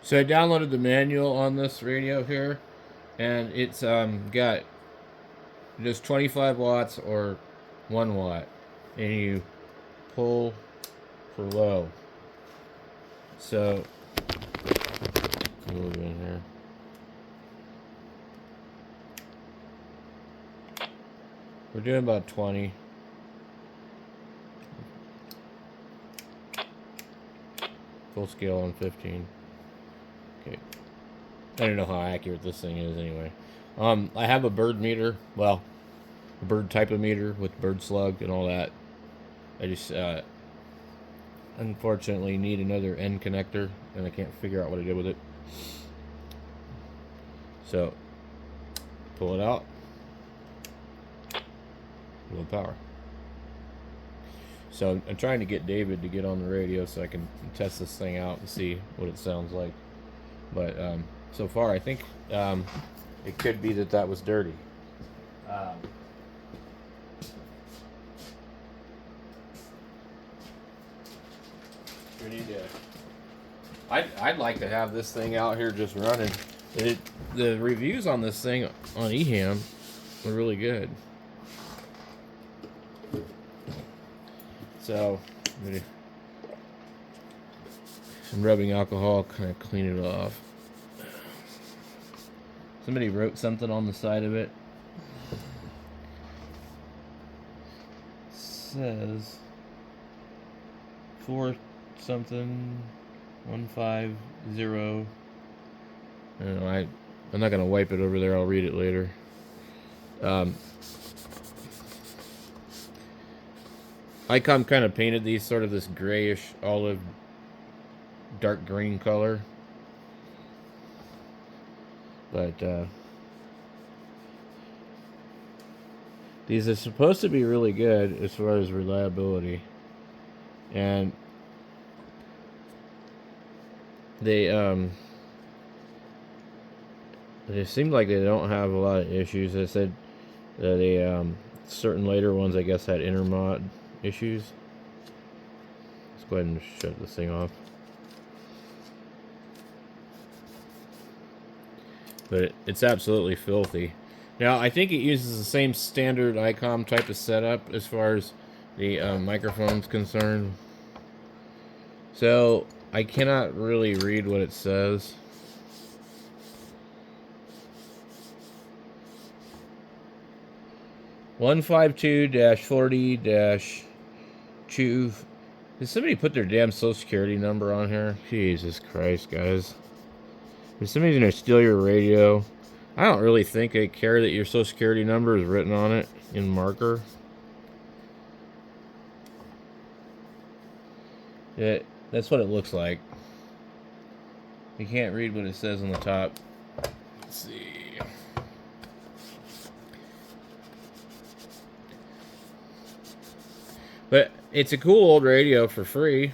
So I downloaded the manual on this radio here, and it's got just 25 watts or 1 watt, and you pull for low. So move in here. We're doing about 20. Full scale on 15. Okay. I don't know how accurate this thing is anyway. I have a bird meter. Well, a bird type of meter with bird slug and all that. I just unfortunately need another end connector, and I can't figure out what to do with it. So pull it out. Low power. So I'm trying to get David to get on the radio so I can test this thing out and see what it sounds like. But so far, I think it could be that was dirty. We need to. I'd like to have this thing out here just running. The reviews on this thing on eHam are really good. So, some rubbing alcohol, kind of clean it off. Somebody wrote something on the side of it. It says 4 something 150. I don't know. I'm not gonna wipe it over there. I'll read it later. icom kind of painted these sort of this grayish olive dark green color, but these are supposed to be really good as far as reliability, and they seem like they don't have a lot of issues. They said that certain later ones I guess had intermod issues. Let's go ahead and shut this thing off. But it's absolutely filthy. Now I think it uses the same standard icom type of setup as far as the microphone's concerned. So I cannot really read what it says. (152-40-2). Did somebody put their damn social security number on here? Jesus Christ, guys. If somebody's gonna steal your radio, I don't really think they care that your social security number is written on it in marker. That's what it looks like. You can't read what it says on the top. Let's see. But it's a cool old radio for free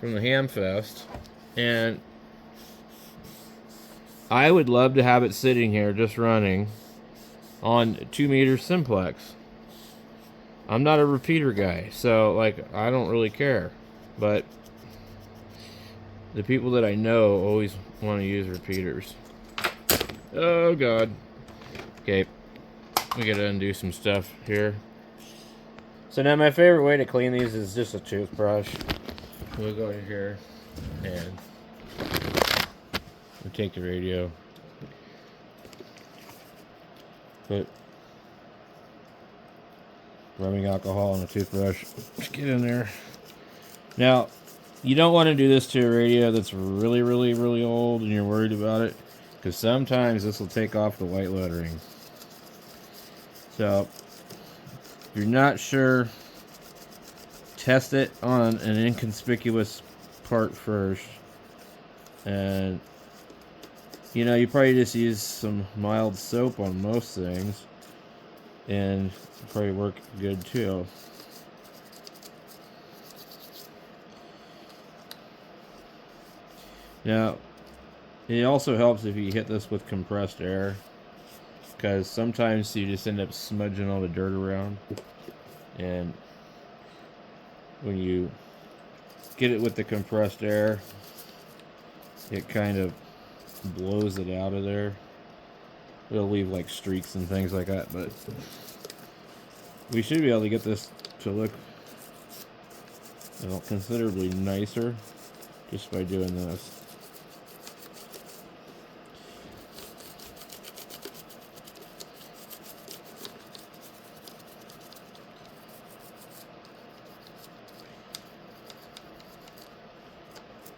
from the Hamfest, and I would love to have it sitting here just running on 2-meter simplex. I'm not a repeater guy, so like I don't really care, but the people that I know always want to use repeaters. Oh God. Okay, we gotta undo some stuff here. So now my favorite way to clean these is just a toothbrush. We'll go in here and we'll take the radio, put rubbing alcohol on a toothbrush, just get in there. Now, you don't want to do this to a radio that's really, really, really old and you're worried about it, because sometimes this will take off the white lettering. So, if you're not sure, test it on an inconspicuous part first. And, you know, you probably just use some mild soap on most things, and it'll probably work good too. Now, it also helps if you hit this with compressed air, because sometimes you just end up smudging all the dirt around, and when you get it with the compressed air, it kind of blows it out of there. It'll leave like streaks and things like that, but we should be able to get this to look, you know, considerably nicer just by doing this.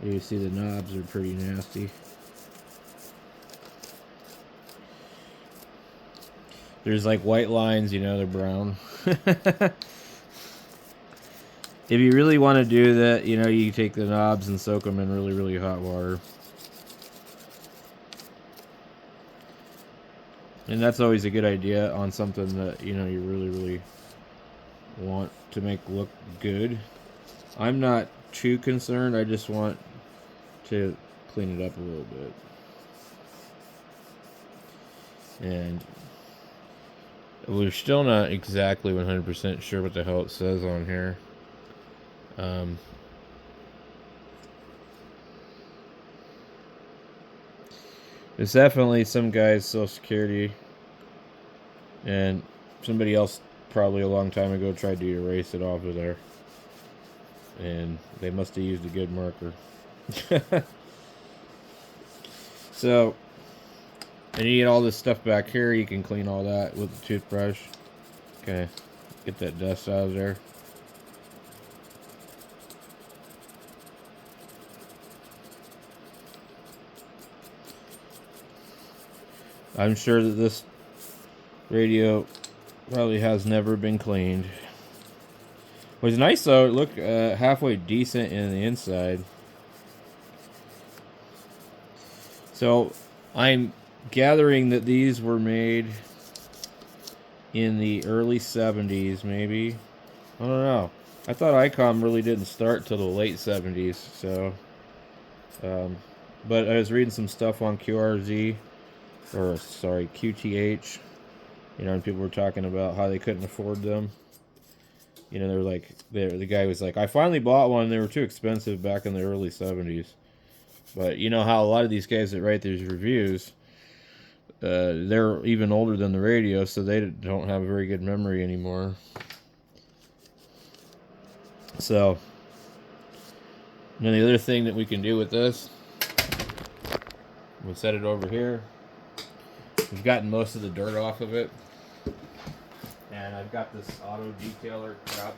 You see the knobs are pretty nasty. There's like white lines, you know, they're brown. If you really want to do that, you know, you take the knobs and soak them in really, really hot water. And that's always a good idea on something that, you know, you really, really want to make look good. I'm not too concerned. I just want to clean it up a little bit. And we're still not exactly 100% sure what the hell it says on here. There's definitely some guy's Social Security, and somebody else probably a long time ago tried to erase it off of there, and they must have used a good marker. So, and you get all this stuff back here. You can clean all that with the toothbrush. Okay, get that dust out of there. I'm sure that this radio probably has never been cleaned. What's nice though, it looked halfway decent in the inside. So I'm gathering that these were made in the early 70s, maybe. I don't know. I thought ICOM really didn't start till the late 70s, so. But I was reading some stuff on QRZ, or sorry, QTH. You know, and people were talking about how they couldn't afford them. You know, they were like, the guy was like, I finally bought one. They were too expensive back in the early 70s. But you know how a lot of these guys that write these reviews, they're even older than the radio, so they don't have a very good memory anymore. So, and then the other thing that we can do with this, we'll set it over here. We've gotten most of the dirt off of it. And I've got this auto detailer crap.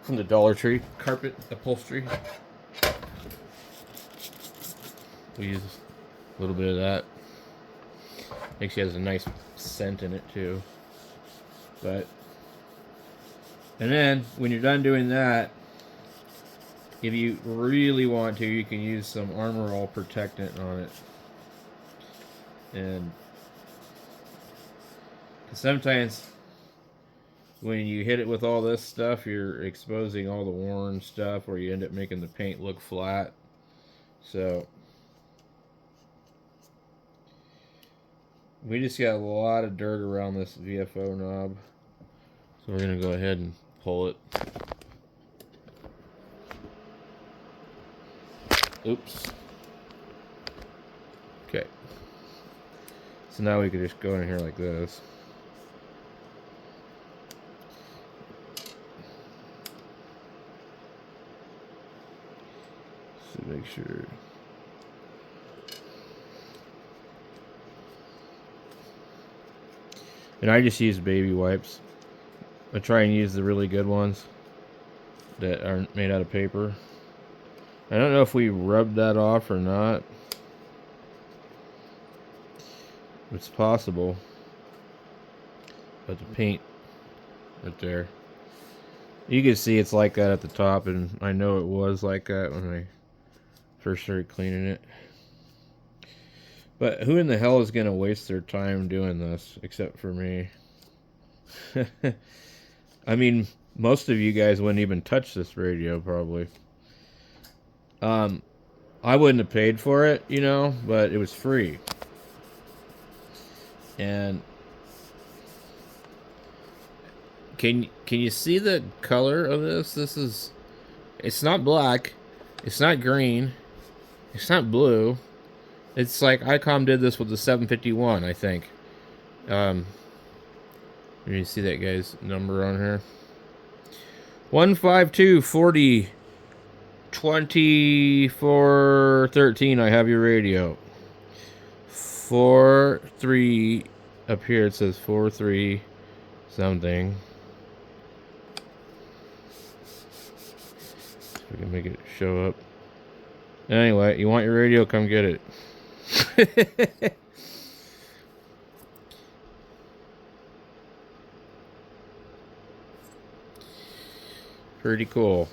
From the Dollar Tree, carpet upholstery. We use a little bit of that. Actually has a nice scent in it too. But, and then when you're done doing that, if you really want to, you can use some Armor All protectant on it. And sometimes when you hit it with all this stuff, you're exposing all the worn stuff, or you end up making the paint look flat. So we just got a lot of dirt around this VFO knob. So we're going to go ahead and pull it. Oops. Okay. So now we can just go in here like this. So make sure. And I just use baby wipes. I try and use the really good ones that aren't made out of paper. I don't know if we rubbed that off or not. It's possible. But the paint right there. You can see it's like that at the top, and I know it was like that when I first started cleaning it. But who in the hell is going to waste their time doing this except for me? I mean, most of you guys wouldn't even touch this radio probably. I wouldn't have paid for it, you know, but it was free. And can you see the color of this? This is It's not black. It's not green. It's not blue. It's like ICOM did this with the 751, I think. You see that guy's number on here? 152 40 24 13. I have your radio. 43 up here. It says 43 something. If we can make it show up. Anyway, you want your radio? Come get it. Pretty cool.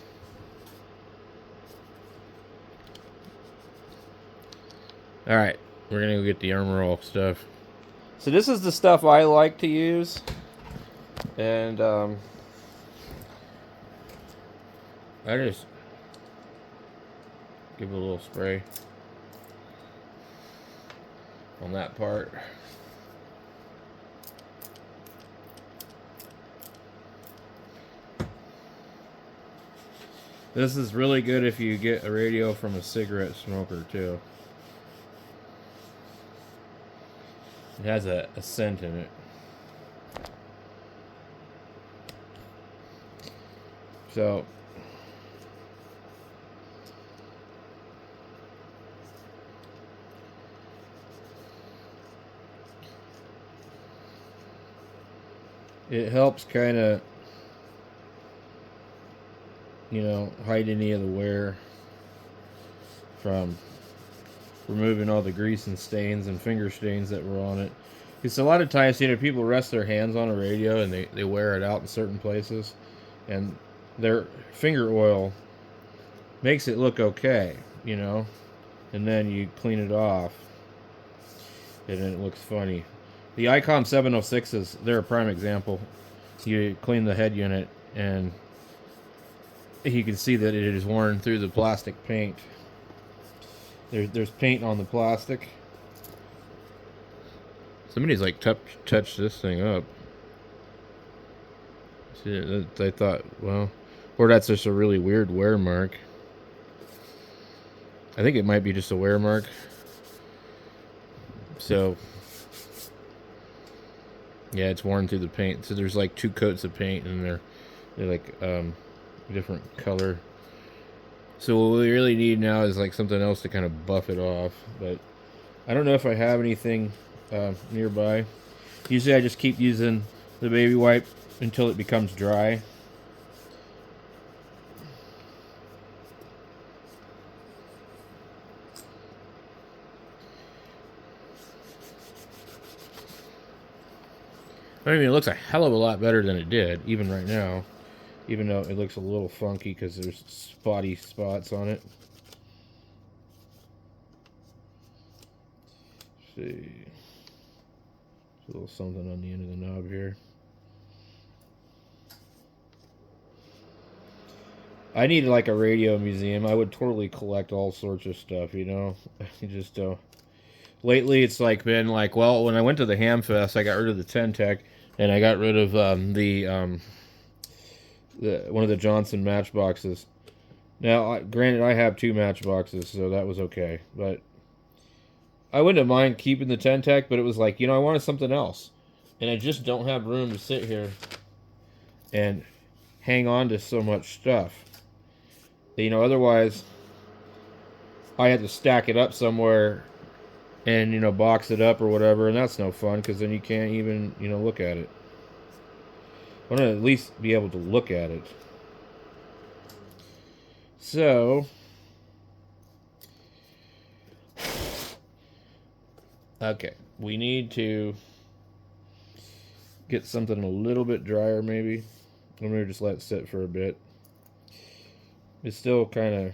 Alright, we're gonna go get the armor all stuff. So this is the stuff I like to use. And I just give it a little spray on that part. This is really good if you get a radio from a cigarette smoker too. It has a scent in it. So it helps kind of, you know, hide any of the wear from removing all the grease and stains and finger stains that were on it. Because a lot of times, you know, people rest their hands on a radio and they wear it out in certain places, and their finger oil makes it look okay, you know, and then you clean it off and then it looks funny. The icom 706s, they're a prime example. You clean the head unit and you can see that it is worn through the plastic paint. There's paint on the plastic. Somebody's like touched this thing up. See, I thought, well, or that's just a really weird wear mark. I think it might be just a wear mark. So yeah, it's worn through the paint. So there's like 2 coats of paint, and they're like different color. So what we really need now is like something else to kind of buff it off. But I don't know if I have anything nearby. Usually I just keep using the baby wipe until it becomes dry. I mean, it looks a hell of a lot better than it did, even right now. Even though it looks a little funky because there's spotty spots on it. Let's see. There's a little something on the end of the knob here. I need like a radio museum. I would totally collect all sorts of stuff, you know. You just lately it's like been like, well, when I went to the Ham Fest, I got rid of the Ten-Tec and I got rid of one of the Johnson matchboxes. Now, granted, I have 2 matchboxes, so that was okay. But I wouldn't have mind keeping the Ten-Tec, but it was like, you know, I wanted something else. And I just don't have room to sit here and hang on to so much stuff. You know, otherwise, I had to stack it up somewhere and, you know, box it up or whatever, and that's no fun, because then you can't even, you know, look at it. I want to at least be able to look at it. So, okay, we need to get something a little bit drier, maybe. I'm going to just let it sit for a bit. It's still kind of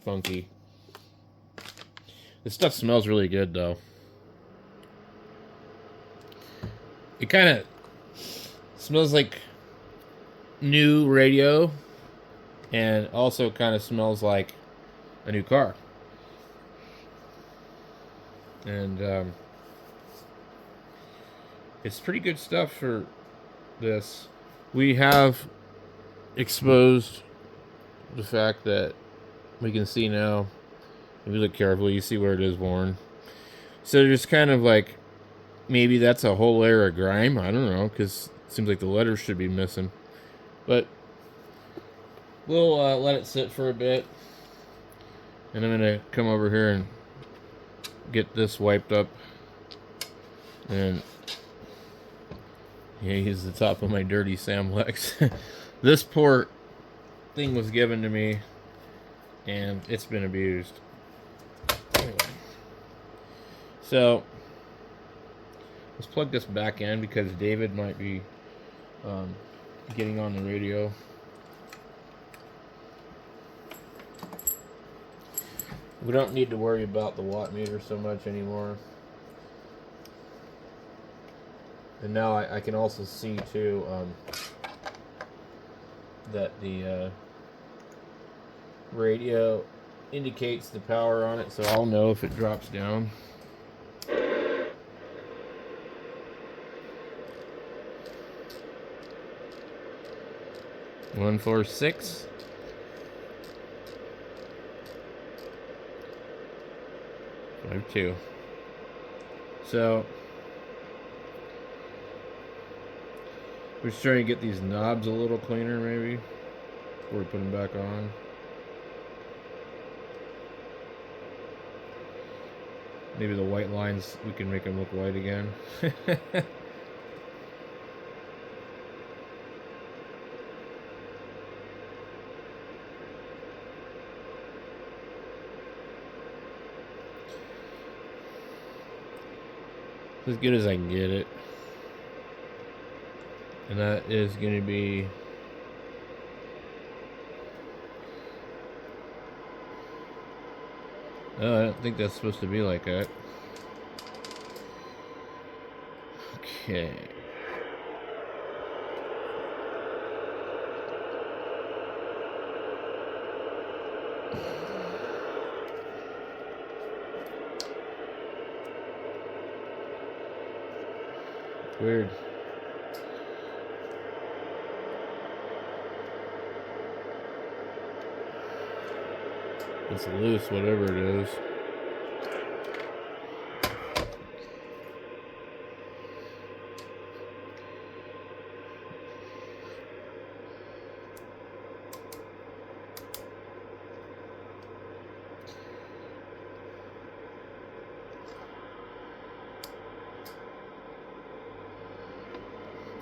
funky. This stuff smells really good, though. It kind of smells like new radio, and also kind of smells like a new car. And it's pretty good stuff for this. We have exposed the fact that we can see now, if you look carefully, you see where it is worn. So there's kind of like, maybe that's a whole layer of grime. I don't know, because it seems like the letters should be missing. But we'll let it sit for a bit. And I'm going to come over here and get this wiped up. And yeah, use the top of my dirty Samlex. This port thing was given to me, and it's been abused. Anyway. So let's plug this back in because David might be getting on the radio. We don't need to worry about the watt meter so much anymore. And now I can also see too that the radio indicates the power on it, so I'll know if it drops down. 146. Two. So we're just trying to get these knobs a little cleaner, maybe, before we put them back on. Maybe the white lines, we can make them look white again. As good as I can get it. And that is going to be oh, I don't think that's supposed to be like that. Okay. Weird. It's loose, whatever it is.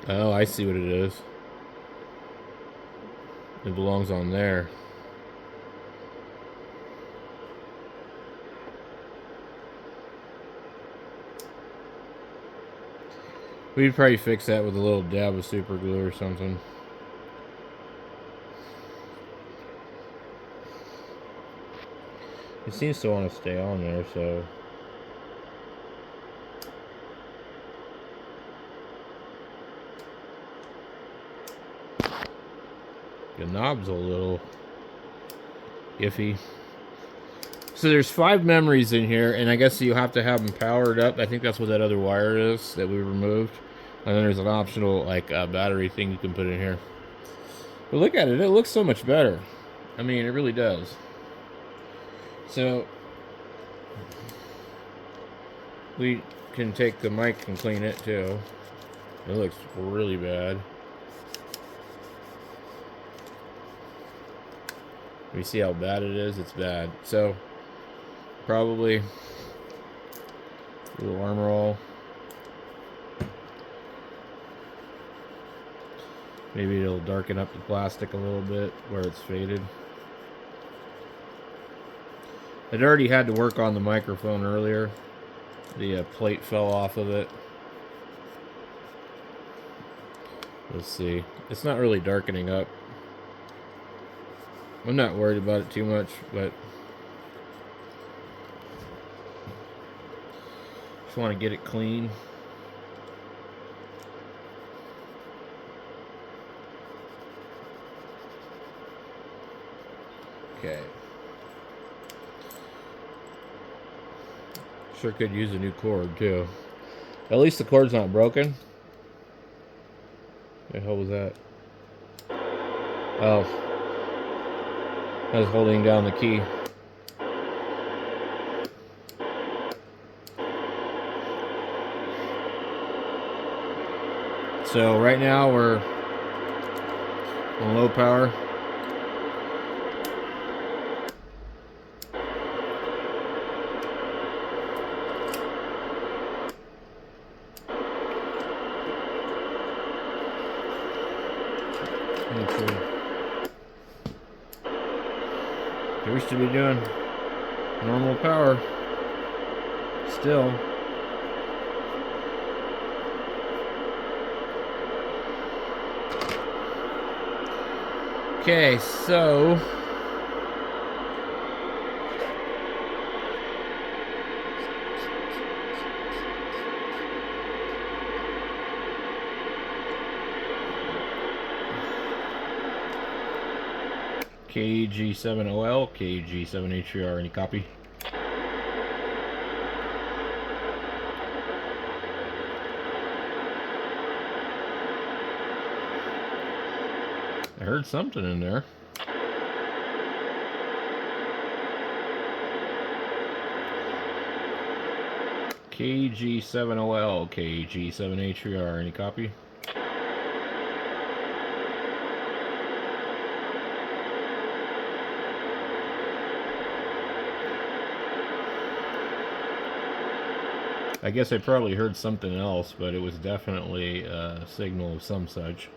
Oh, I see what it is. It belongs on there. We'd probably fix that with a little dab of super glue or something. It seems to want to stay on there, so... The knob's a little iffy. So there's 5 memories in here, and I guess you have to have them powered up. I think that's what that other wire is that we removed. And then there's an optional like battery thing you can put in here. But look at it, it looks so much better. I mean, it really does. So we can take the mic and clean it too. It looks really bad. You see how bad it is? It's bad. So probably a little armor all. Maybe it'll darken up the plastic a little bit where it's faded. I'd already had to work on the microphone earlier. The plate fell off of it. Let's see. It's not really darkening up. I'm not worried about it too much, but just want to get it clean. Okay. Sure could use a new cord too. At least the cord's not broken. The hell was that? Oh. I was holding down the key. So right now we're on low power. Appears to be doing normal power still. Okay, so KG7OL, KG7HVR, any copy? I heard something in there. KG7OL, KG7HVR, any copy? I guess I probably heard something else, but it was definitely a signal of some such.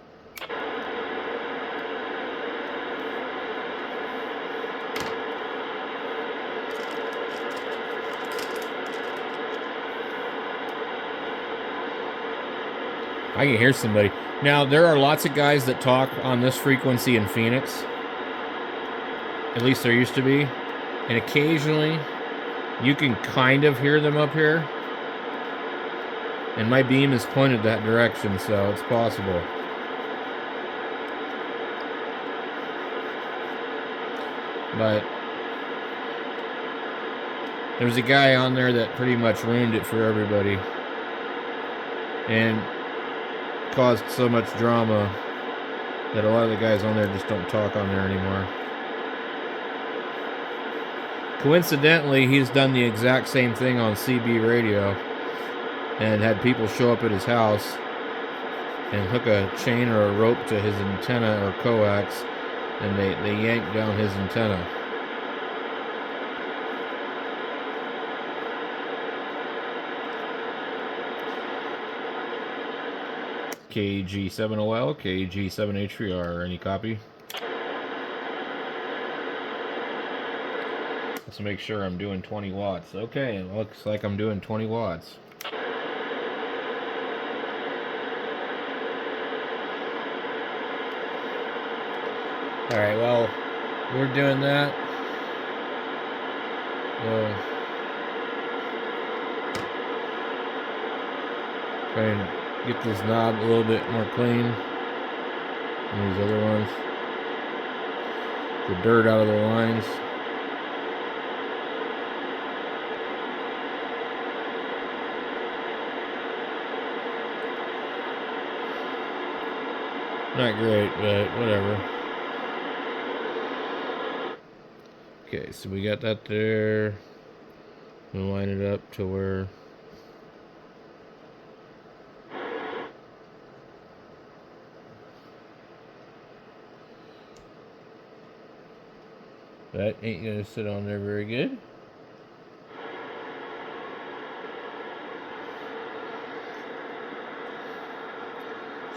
I can hear somebody. Now, there are lots of guys that talk on this frequency in Phoenix. At least there used to be. And occasionally, you can kind of hear them up here. And my beam is pointed that direction, so it's possible. But there's a guy on there that pretty much ruined it for everybody. And caused so much drama that a lot of the guys on there just don't talk on there anymore. Coincidentally, he's done the exact same thing on CB radio and had people show up at his house and hook a chain or a rope to his antenna or coax, and they yank down his antenna. KG7OL, KG7H3R, any copy? Let's make sure I'm doing 20 watts. Okay, it looks like I'm doing 20 watts. Alright, well, we're doing that. We'll try and get this knob a little bit more clean than these other ones. The dirt out of the lines. Not great, but whatever. Okay, so we got that there. We'll line it up to where that ain't gonna sit on there very good.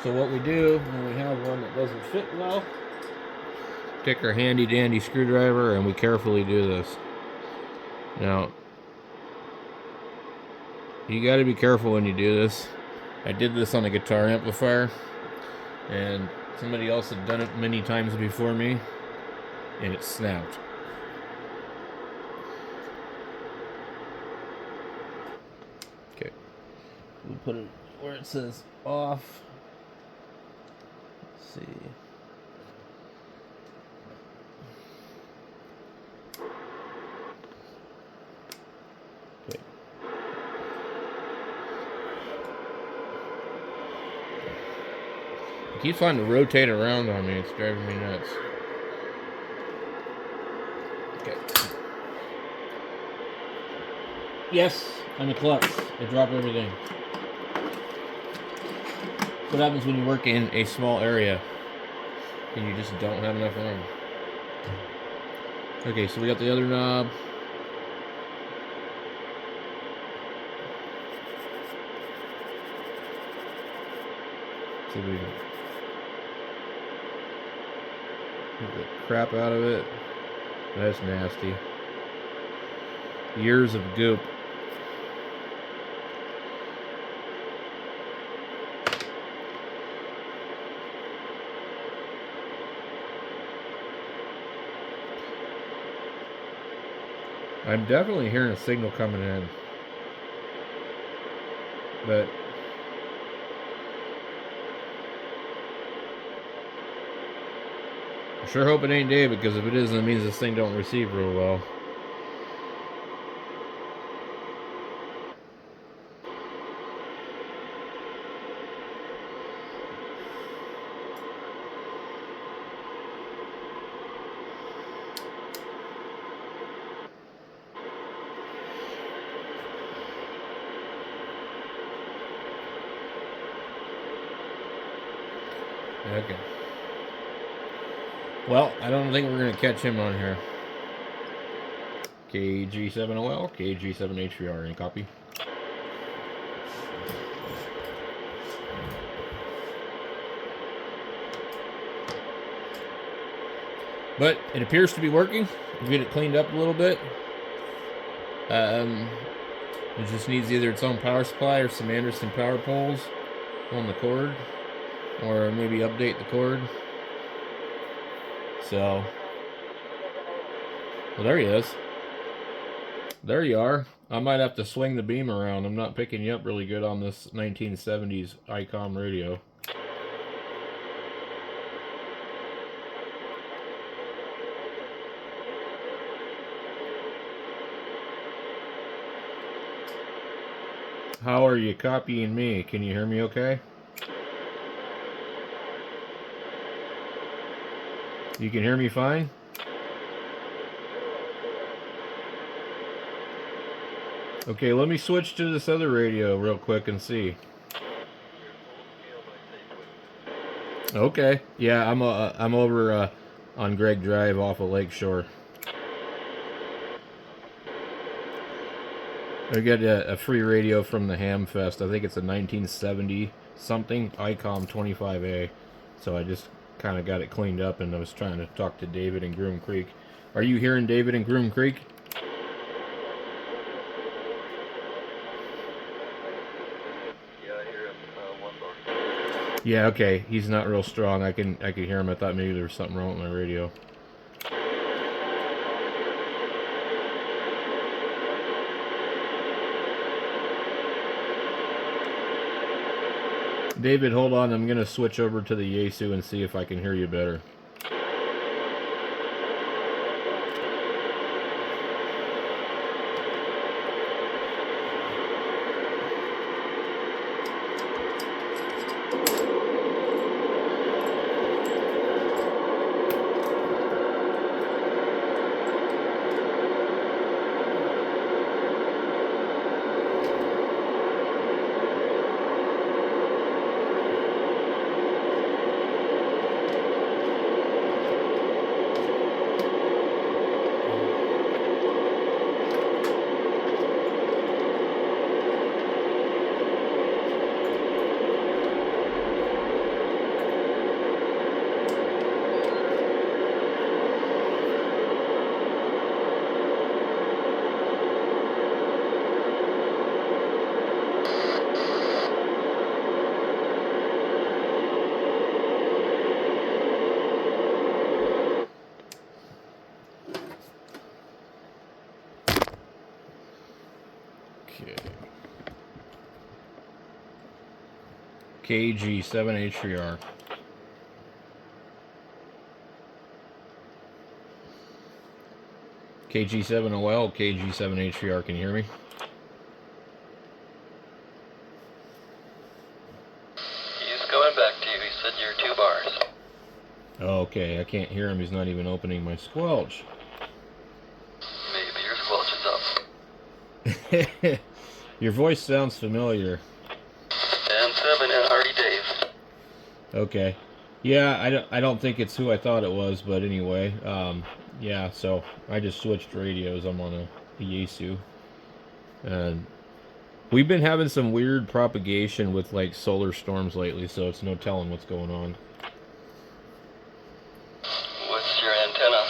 So what we do when we have one that doesn't fit well, take our handy dandy screwdriver and we carefully do this. Now, you got to be careful when you do this. I did this on a guitar amplifier, and somebody else had done it many times before me, and it snapped. Okay, we'll put it where it says off. Let's see. Okay. It keeps wanting to rotate around on me. It's driving me nuts. Okay. Yes, I'm a klutz. I drop everything. What happens when you work in a small area and you just don't have enough room? Okay, so we got the other knob. See if we can get the crap out of it. That's nasty. Years of goop. I'm definitely hearing a signal coming in. But I sure hope it ain't David, because if it is, then it means this thing don't receive real well. Okay. Well, I don't think we're going to catch him on here. KG7OL, KG7HVR, any copy? But it appears to be working. We get it cleaned up a little bit. It just needs either its own power supply or some Anderson power poles on the cord, or maybe update the cord. So, well, there he is. There you are. I might have to swing the beam around. I'm not picking you up really good on this 1970s icom radio. How are you copying me? Can you hear me okay? You can hear me fine? Okay, let me switch to this other radio real quick and see. Okay, yeah, I'm over on Greg Drive off of Lakeshore. I got a free radio from the Ham Fest. I think it's a 1970 something icom25a. So I just kind of got it cleaned up, and I was trying to talk to David in Groom Creek. Are you hearing David in Groom Creek? Yeah, I hear him. One bar. Yeah, okay. He's not real strong. I can hear him. I thought maybe there was something wrong with my radio. David, hold on. I'm going to switch over to the Yaesu and see if I can hear you better. KG7HVR. KG7OL, KG7HVR, can you hear me? He's going back to you. He said you're 2 bars. Okay, I can't hear him. He's not even opening my squelch. Your voice sounds familiar. And 7 and Artie Dave. Okay. Yeah, I don't think it's who I thought it was, but anyway, yeah. So I just switched radios. I'm on a Yaesu, and we've been having some weird propagation with like solar storms lately, so it's no telling what's going on. What's your antenna?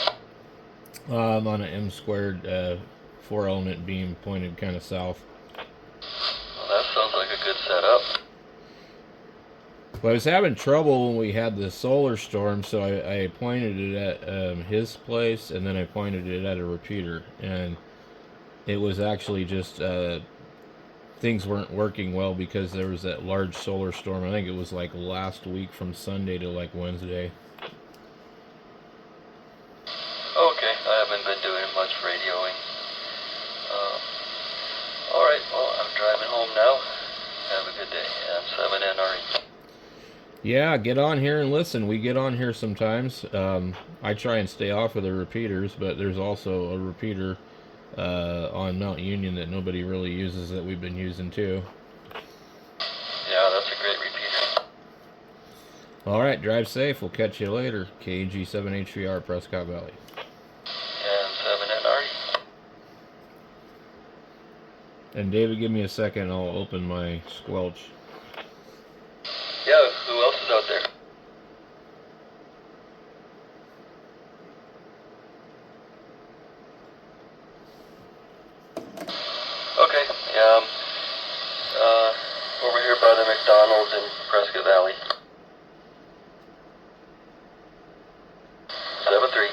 I'm on an M squared 4-element beam pointed kind of south. Well, that sounds like a good setup. Well, I was having trouble when we had the solar storm, so I pointed it at his place, and then I pointed it at a repeater, and it was actually just things weren't working well because there was that large solar storm. I think it was like last week from Sunday to like Wednesday. Okay, I haven't been doing much radioing. Alright, well, I'm driving home now. Have a good day. I'm 7NRE. Yeah, get on here and listen. We get on here sometimes. I try and stay off of the repeaters, but there's also a repeater on Mount Union that nobody really uses that we've been using too. Yeah, that's a great repeater. All right, drive safe. We'll catch you later. KG7HVR, Prescott Valley. And 7NRE. And David, give me a second. I'll open my squelch. Yeah, who else is out there? Okay, yeah, over here by the McDonald's in Prescott Valley. 7-3.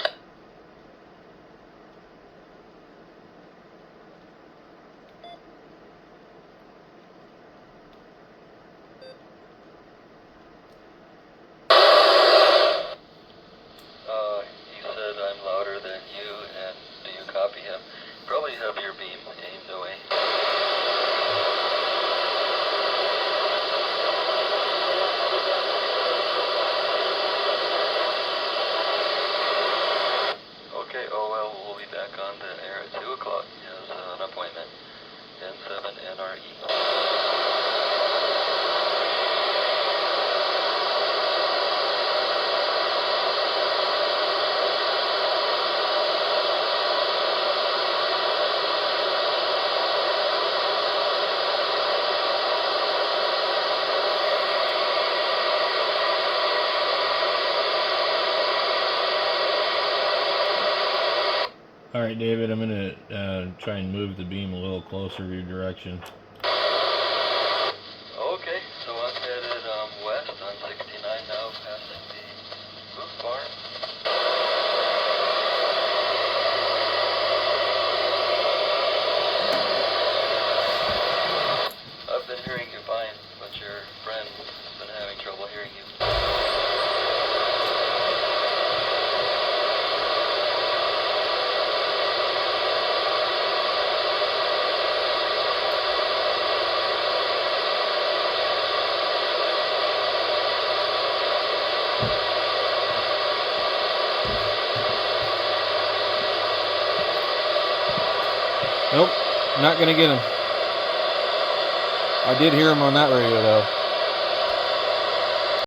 He said I'm louder than you, and do you copy him? Probably have your beam aimed away. Okay, oh well, we'll be back on the air at 2 o'clock. He has an appointment. N7NRE. All right, David, I'm going to try and move the beam a little closer to your direction. Okay, so I'm headed west on 69 now, passing the roof barn. I've been hearing you fine, but your friend has been having trouble hearing you. Nope, not going to get him. I did hear him on that radio, though.